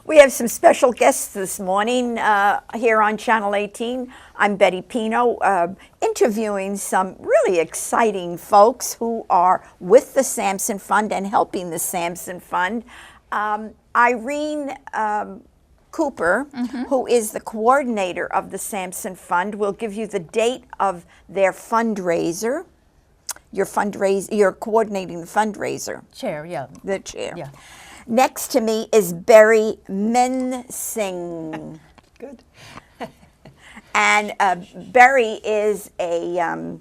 We have some special guests this morning here on Channel 18. I'm Betty Pino, interviewing some really exciting folks who are with the Sampson Fund and helping the Sampson Fund. Irene Cooper, who is the coordinator of the Sampson Fund, will give you the date of their fundraiser. You're coordinating the fundraiser. Chair, yeah. The chair. Yeah. Next to me is Barry Mensing. Good. And Barry is a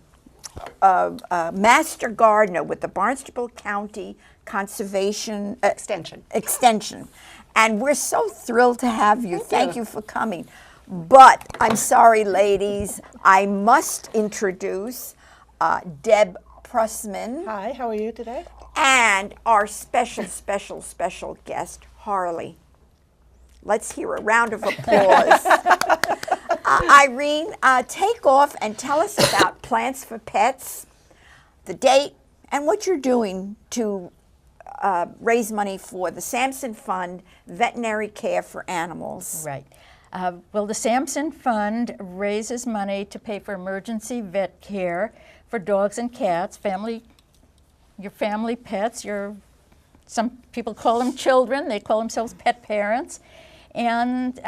master gardener with the Barnstable County Conservation Extension. And we're so thrilled to have you. Thank you for coming. But I'm sorry, ladies, I must introduce Deb Pressman. Hi, how are you today? And our special guest, Harley. Let's hear a round of applause. Irene, take off and tell us about Plants for Pets, the date, and what you're doing to raise money for the Sampson Fund, veterinary care for animals. Right. Well, the Sampson Fund raises money to pay for emergency vet care for dogs and cats, your family pets, some people call them children, they call themselves pet parents. And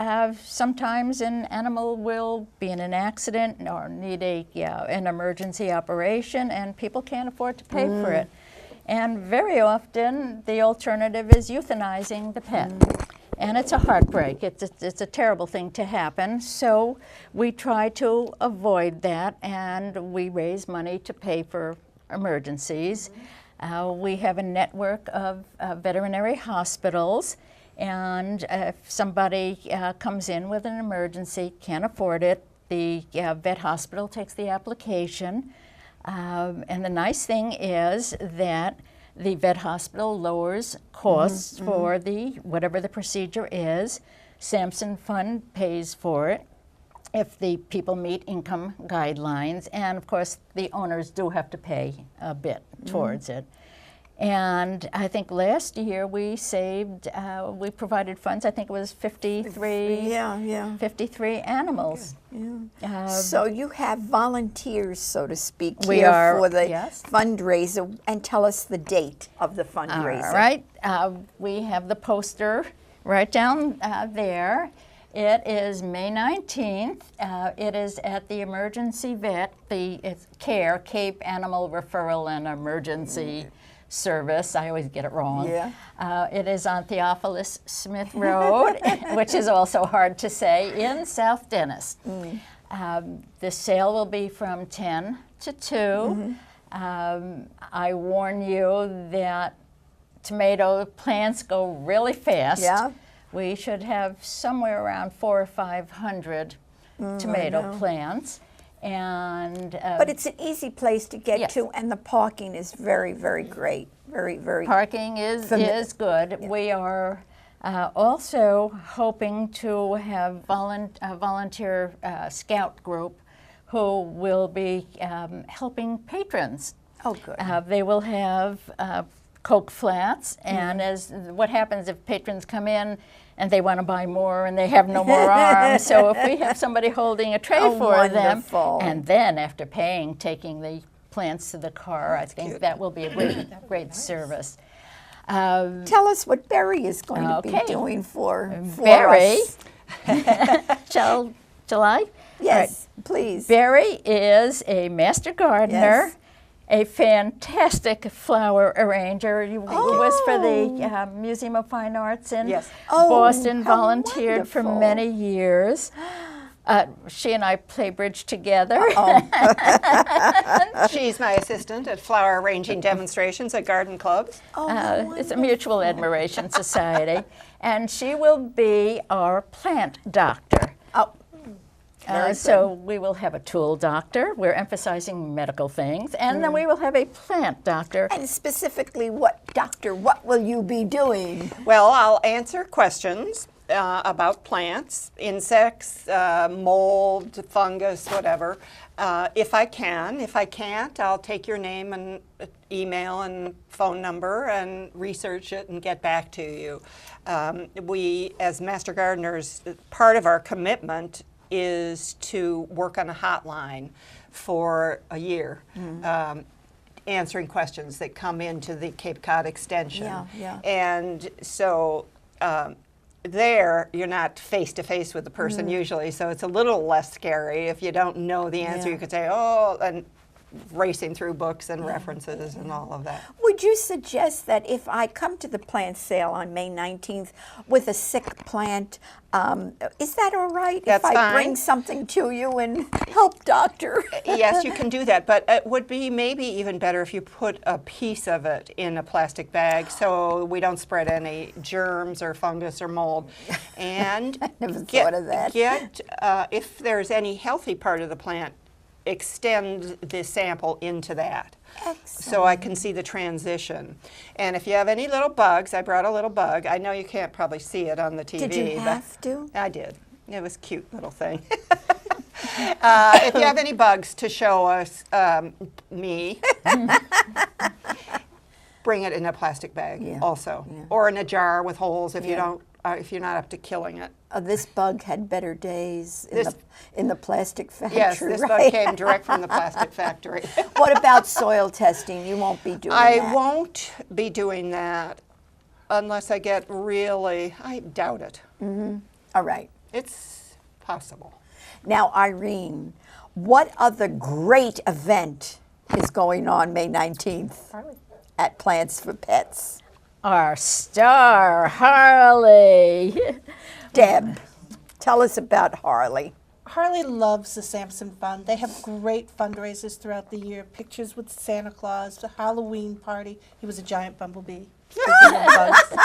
sometimes an animal will be in an accident or need an emergency operation, and people can't afford to pay for it. And very often the alternative is euthanizing the pet. And it's a heartbreak. It's a terrible thing to happen. So we try to avoid that, and we raise money to pay for emergencies. We have a network of veterinary hospitals, and if somebody comes in with an emergency, can't afford it, the vet hospital takes the application. And the nice thing is that the vet hospital lowers costs for whatever the procedure is. Sampson Fund pays for it if the people meet income guidelines, and of course the owners do have to pay a bit towards it. And I think last year we provided funds, I think it was 53 animals. So you have volunteers, so to speak, we here are, for the yes. fundraiser, and tell us the date of the fundraiser. All right, we have the poster right down there. It is May 19th. It is at the emergency vet, it's CARE, Cape Animal Referral and Emergency Service. I always get it wrong. Yeah. It is on Theophilus Smith Road, which is also hard to say, in South Dennis. The sale will be from 10 to 2. I warn you that tomato plants go really fast. Yeah. We should have somewhere around 400 or 500 tomato plants. And but it's an easy place to get to, and the parking is very, very great. Very parking is good. Yeah. We are also hoping to have a volunteer scout group who will be helping patrons. Oh, good. They will have Coke flats, and what happens if patrons come in and they want to buy more and they have no more arms. So if we have somebody holding a tray for them, and then after paying, taking the plants to the car, I think that will be a great service. Tell us what Barry is going to be doing for Barry. us. Shall I? Yes, please. Barry is a master gardener. Yes. A fantastic flower arranger. He was for the Museum of Fine Arts in Boston, volunteered for many years. She and I play bridge together. She's my assistant at flower arranging demonstrations at garden clubs. It's a mutual admiration society. And she will be our plant doctor. So we will have a tool doctor. We're emphasizing medical things. And then we will have a plant doctor. And specifically, what will you be doing? Well, I'll answer questions about plants, insects, mold, fungus, whatever. If I can. If I can't, I'll take your name and email and phone number and research it and get back to you. We, as Master Gardeners, part of our commitment is to work on a hotline for a year, answering questions that come into the Cape Cod Extension. Yeah. And so there, you're not face to face with the person usually, so it's a little less scary. If you don't know the answer, Yeah. you could say, oh, and racing through books and references and all of that. Would you suggest that if I come to the plant sale on May 19th with a sick plant, is that all right? That's if I fine. bring something to you and help doctor? Yes, you can do that, but it would be maybe even better if you put a piece of it in a plastic bag so we don't spread any germs or fungus or mold. And Never thought of that. If there's any healthy part of the plant, extend the sample into that. So I can see the transition. And if you have any little bugs, I brought a little bug. I know you can't probably see it on the TV. Did you but have to? I did. It was a cute little thing. If you have any bugs to show us, me, bring it in a plastic bag also. Yeah. Or in a jar with holes if you Yeah. don't, if you're not up to killing it. This bug had better days in the plastic factory. Yes, this right? bug came direct from the plastic factory. What about soil testing? You won't be doing I that. won't be doing that unless I get really, I doubt it. All right. It's possible. Now, Irene, what other great event is going on May 19th at Plants for Pets? Our star, Harley. Deb, tell us about Harley. Harley loves the Sampson Fund. They have great fundraisers throughout the year. Pictures with Santa Claus, the Halloween party. He was a giant bumblebee. Speaking of bugs.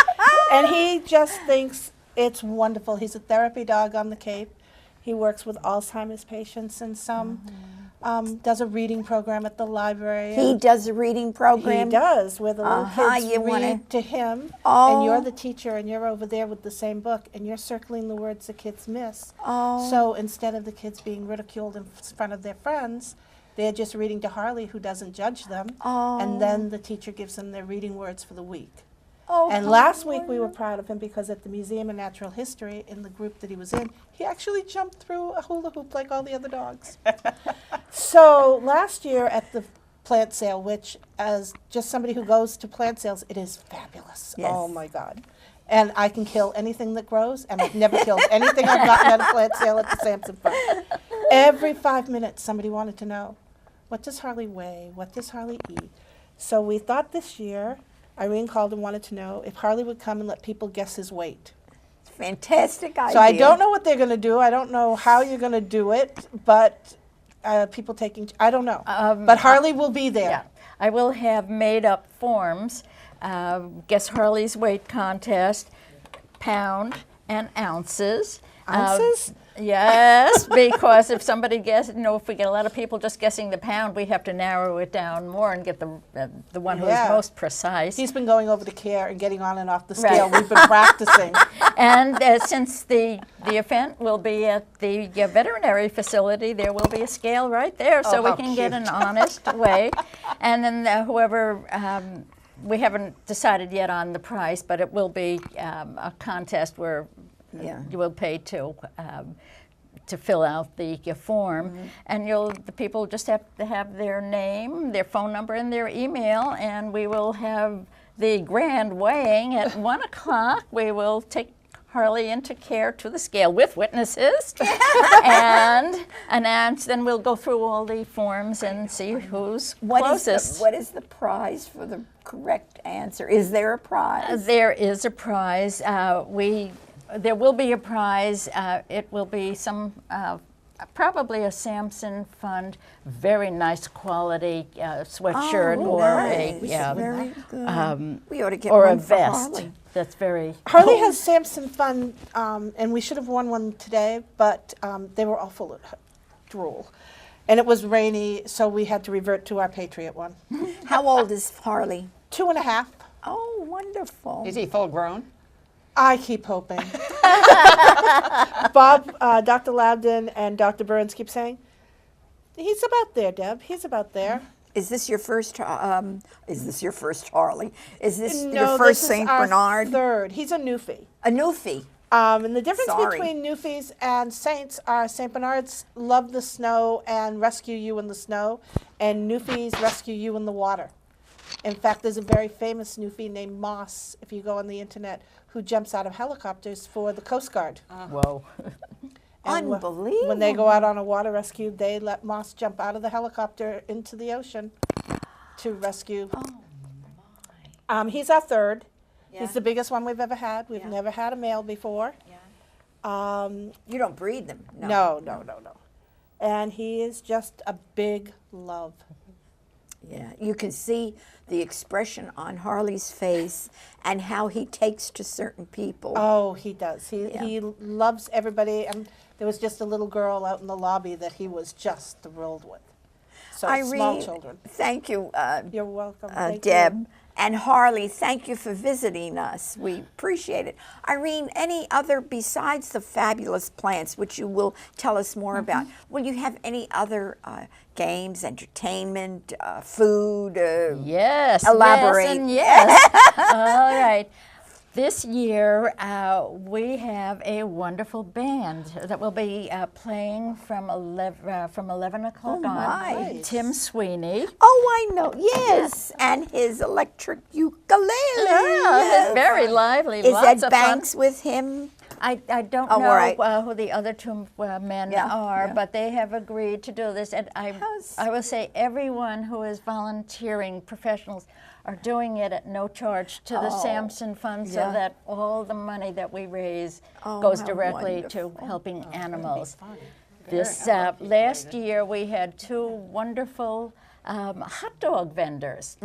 And he just thinks it's wonderful. He's a therapy dog on the Cape. He works with Alzheimer's patients and some. Does a reading program at the library. He does a reading program? He does, where the little kids you wanna- read to him, Oh. and you're the teacher, and you're over there with the same book, and you're circling the words the kids miss. Oh. So instead of the kids being ridiculed in front of their friends, they're just reading to Harley, who doesn't judge them, and then the teacher gives them their reading words for the week. Oh, And how last week we were proud of him because at the Museum of Natural History, in the group that he was in, he actually jumped through a hula hoop like all the other dogs. So last year at the plant sale, which as just somebody who goes to plant sales, it is fabulous. Yes. Oh my God. And I can kill anything that grows, and I've never killed anything I've gotten at a plant sale at the Sampson Fund. Every 5 minutes somebody wanted to know, what does Harley weigh? What does Harley eat? So we thought this year, Irene called and wanted to know if Harley would come and let people guess his weight. fantastic idea. So I don't know what they're going to do. I don't know how you're going to do it, but people taking, I don't know. But Harley will be there. Yeah, I will have made up forms. Guess Harley's weight contest, pound and ounces. Ounces? Yes, because if somebody guesses, if we get a lot of people just guessing the pound, we have to narrow it down more and get the one who's Yeah. most precise. He's been going over to care and getting on and off the scale. We've been practicing. And since the event will be at the veterinary facility, there will be a scale right there, so we how can get an cute. honest weight. And then whoever, we haven't decided yet on the price, but it will be a contest where you will pay to fill out the form, and the people just have to have their name, their phone number, and their email, and we will have the grand weighing at 1 o'clock. We will take Harley into care to the scale with witnesses and announce. Then we'll go through all the forms and see who's closest. What is the prize for the correct answer? Is there a prize? There is a prize. There will be a prize. It will be probably a Sampson Fund, very nice quality sweatshirt Very good. We ought to get or one a for vest. Harley. That's very. Harley has Sampson Fund, and we should have won one today, but they were all full of drool. And it was rainy, so we had to revert to our Patriot one. How old is Harley? 2.5. Oh, wonderful. Is he full grown? I keep hoping. Bob, Dr. Loudon, and Dr. Burns keep saying, He's about there, Deb. He's about there. Is this your first? Is this your first Harley? Is this No, your first this is Saint our Bernard? third. He's a Newfie. A Newfie. And the difference Sorry. between Newfies and Saints are Saint Bernards love the snow and rescue you in the snow, and Newfies rescue you in the water. In fact, there's a very famous Newfie named Moss, if you go on the internet, who jumps out of helicopters for the Coast Guard. Whoa. And Unbelievable. When they go out on a water rescue, they let Moss jump out of the helicopter into the ocean to rescue. Oh, He's our third. Yeah. He's the biggest one we've ever had. We've Yeah. never had a male before. Yeah. You don't breed them. No. And he is just a big love. Yeah, you can see the expression on Harley's face and how he takes to certain people. Oh, he does. Yeah. He loves everybody. And there was just a little girl out in the lobby that he was just thrilled with. So small children. Thank you, You're welcome. Thank Deb. you. And Harley, thank you for visiting us. We appreciate it. Irene, any other, besides the fabulous plants, which you will tell us more about, will you have any other games, entertainment, food? Yes. Elaborate. Yes, and yes. All right. This year, we have a wonderful band that will be playing from 11 o'clock on. nice. Tim Sweeney. Oh, I know. Yes. And his electric ukulele. Yeah, it's very lively. Is lots Ed of fun. Banks with him? I don't Oh, know all right. who the other two men Yeah, are, yeah. but they have agreed to do this. And I will say everyone who is volunteering, professionals, are doing it at no charge to the Sampson Fund, so yeah. that all the money that we raise Oh, goes how directly wonderful. to helping animals. This last year we had two wonderful hot dog vendors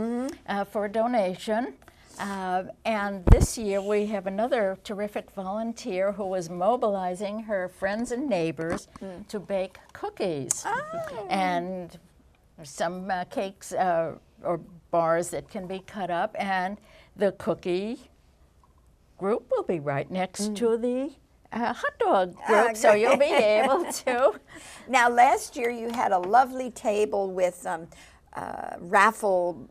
for a donation. And this year we have another terrific volunteer who is mobilizing her friends and neighbors to bake cookies and some cakes or bars that can be cut up, and the cookie group will be right next to the hot dog group, so you'll be able to. Now, last year you had a lovely table with raffle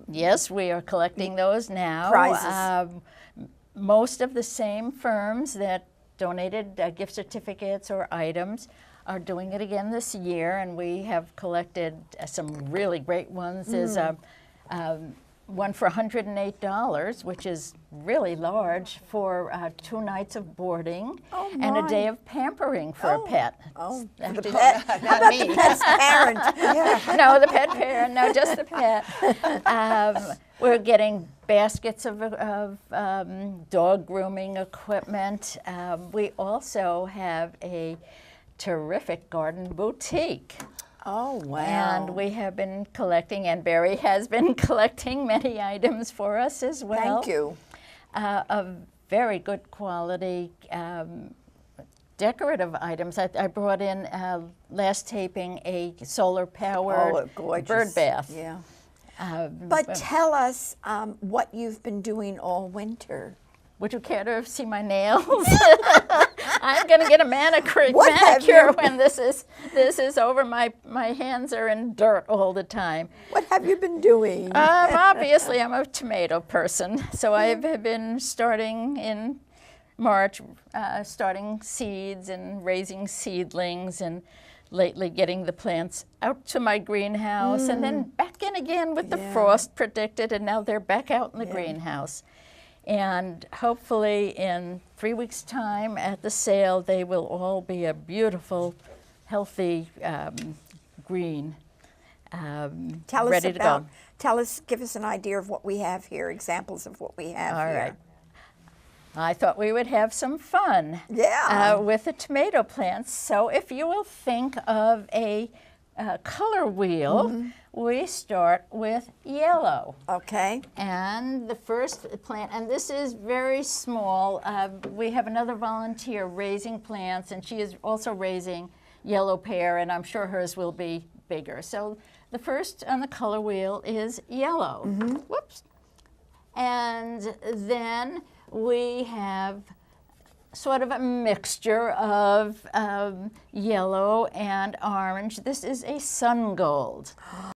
Yes, we are collecting those now. Prizes. Most of the same firms that donated gift certificates or items are doing it again this year, and we have collected some really great ones. There's one for $108, which is really large, for 2 nights of boarding and a day of pampering for a pet. Oh, After- the pet. How about the pet's parent? No, the pet parent, no, just the pet. We're getting baskets of dog grooming equipment. We also have a terrific garden boutique. Oh, wow. And we have been collecting, and Barry has been collecting many items for us as well. Thank you. Of very good quality decorative items. I brought in last taping a solar-powered gorgeous. bird bath. Yeah. But tell us what you've been doing all winter. Would you care to see my nails? I'm going to get a manicure when this is over. My hands are in dirt all the time. What have you been doing? Obviously, I'm a tomato person, so I've been starting in March, starting seeds and raising seedlings, and lately getting the plants out to my greenhouse and then back in again with the frost predicted, and now they're back out in the greenhouse. And hopefully in 3 weeks' time at the sale, they will all be a beautiful, healthy green, ready to go. Give us an idea of what we have here, examples of what we have All here. right. I thought we would have some fun with the tomato plants. So if you will think of a color wheel, we start with yellow. Okay. And the first plant, and this is very small, we have another volunteer raising plants, and she is also raising yellow pear, and I'm sure hers will be bigger. So the first on the color wheel is yellow. Whoops. And then we have sort of a mixture of yellow and orange. This is a sun gold.